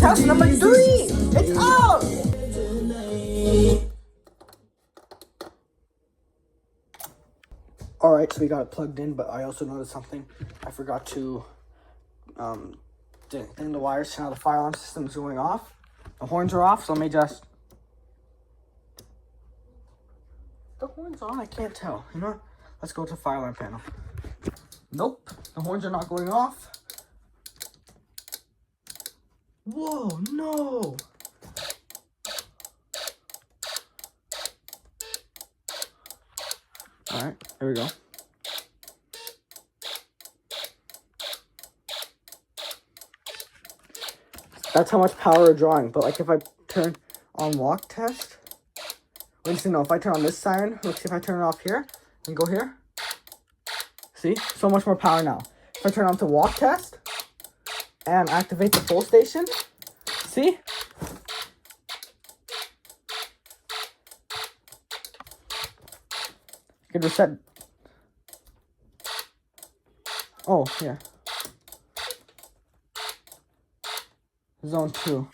Test number 3! It's out! Alright, so we got it plugged in, but I also noticed something. I forgot to ding the wires, so now the fire alarm system is going off. The horns are off, so let me just... The horns on? I can't tell. You know what? Let's go to the fire alarm panel. Nope, the horns are not going off. Whoa, no! Alright, here we go. That's how much power we're drawing. But like if I turn on walk test, wait, no, if I turn on this siren, let's see if I turn it off here and go here. See, so much more power now. If I turn on to walk test and activate the pull station, see? I could reset. Oh, yeah. Zone 2.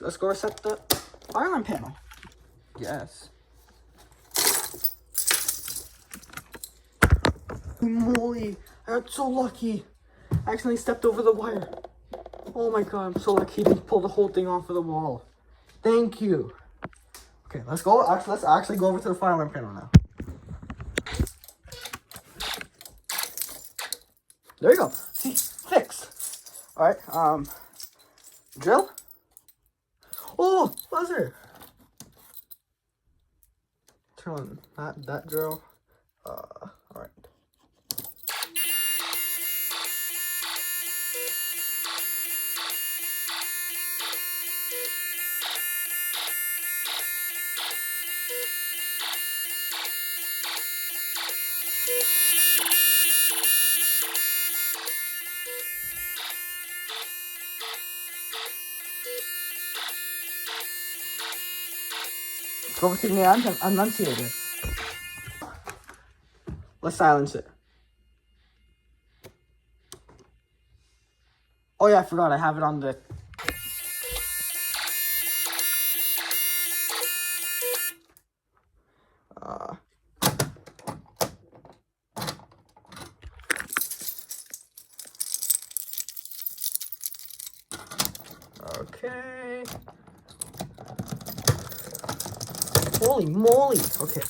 Let's go reset the fire alarm panel. Yes. Holy moly, I got so lucky. I accidentally stepped over the wire. Oh my god, I'm so lucky he didn't pull the whole thing off of the wall. Thank you. Okay, let's go. Let's actually go over to the fire alarm panel now. There you go. See, fixed. All right. Drill. Oh, buzzer. Turn on that drill. All right. Go over to the annunciator. Let's silence it. Oh yeah, I forgot. I have it on the... Okay. Holy moly. Okay.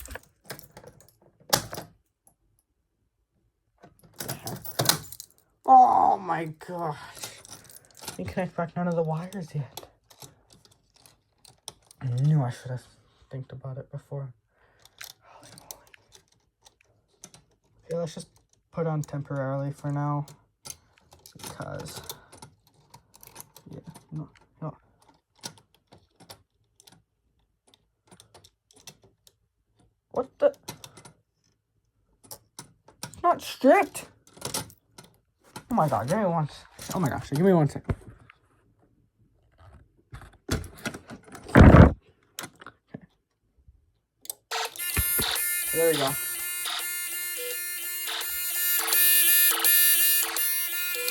Oh my gosh. Didn't connect back none of the wires yet. I knew I should have think about it before. Holy moly. Okay, let's just put on temporarily for now. Because... yeah, no. What the? It's not stripped. Oh my god, give me one. Oh my gosh, give me 1 second. Okay. There we go.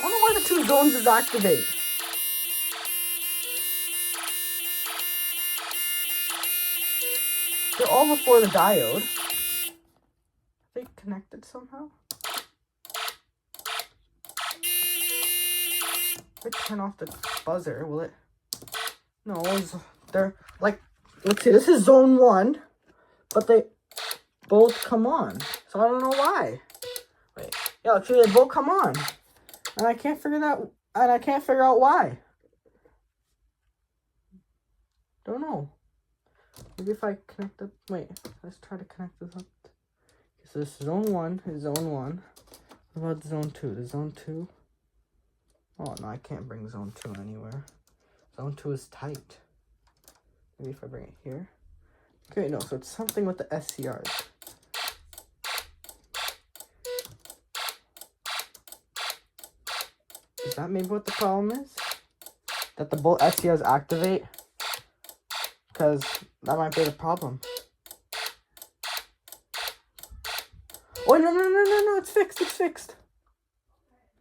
I don't know why the 2 zones is activate. They're all before the diode. Are they connected somehow? If I turn off the buzzer, will it? No, they're like, let's see, this is zone 1, but they both come on. So I don't know why. Wait, yeah, actually they both come on. And I can't figure out why. Don't know. Maybe if I connect up, wait, let's try to connect this up. Okay, so this zone 1 is zone 1. What about zone 2? The zone 2? Oh no, I can't bring zone 2 anywhere. Zone 2 is tight. Maybe if I bring it here. Okay, no, so it's something with the SCRs. Is that maybe what the problem is? That the both SCRs activate because that might be the problem. Oh, no, it's fixed.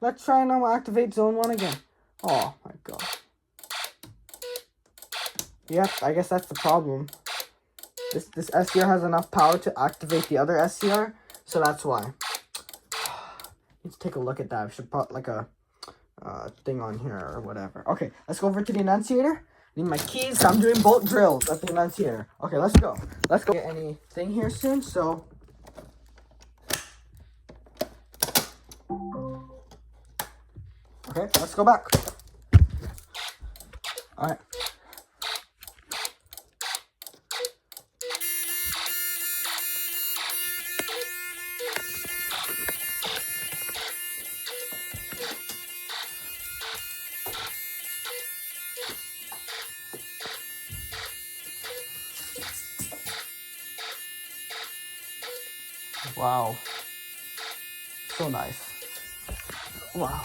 Let's try and now activate zone 1 again. Oh my god. Yep, I guess that's the problem. This SCR has enough power to activate the other SCR, so that's why. Let's take a look at that. I should put like a thing on here or whatever. Okay, let's go over to the enunciator. Need my keys. I'm doing bolt drills at the enunciator. Okay, let's go. Let's go get anything here soon, so... Okay, let's go back. Alright. Wow. So nice. Wow.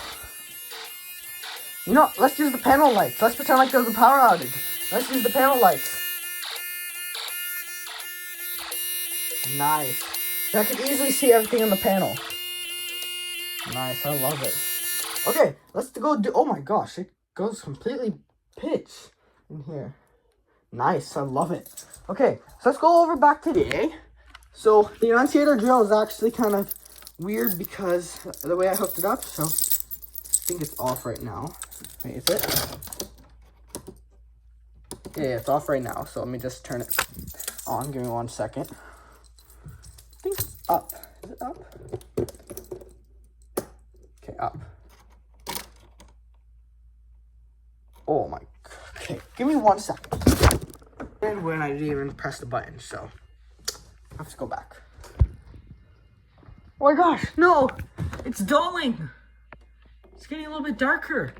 You know, let's use the panel lights. Let's pretend like there's a power outage. Let's use the panel lights. Nice. So I can easily see everything in the panel. Nice, I love it. Okay, let's go do... Oh my gosh, it goes completely pitch in here. Nice, I love it. Okay, so let's go over back to the A. So the enunciator drill is actually kind of weird because of the way I hooked it up. So I think it's off right now. Wait, is it? Yeah, it's off right now. So let me just turn it on. Give me 1 second. I think it's up. Is it up? Okay, up. Oh my. Okay, give me 1 second. And when I didn't even press the button, so I have to go back. Oh my gosh, no! It's dulling! It's getting a little bit darker.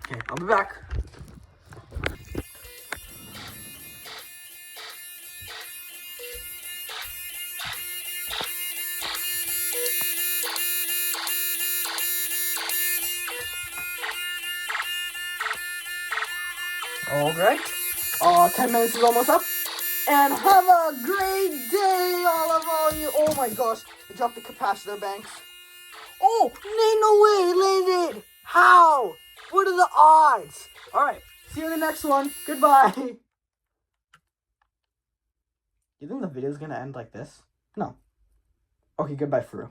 Okay, I'll be back. Alright. 10 minutes is almost up. And have a great day, all you. Oh my gosh, I dropped the capacitor banks. Oh, no way, landed. How? What are the odds? Alright, see you in the next one. Goodbye. You think the video is gonna end like this? No. Okay, goodbye, Furu.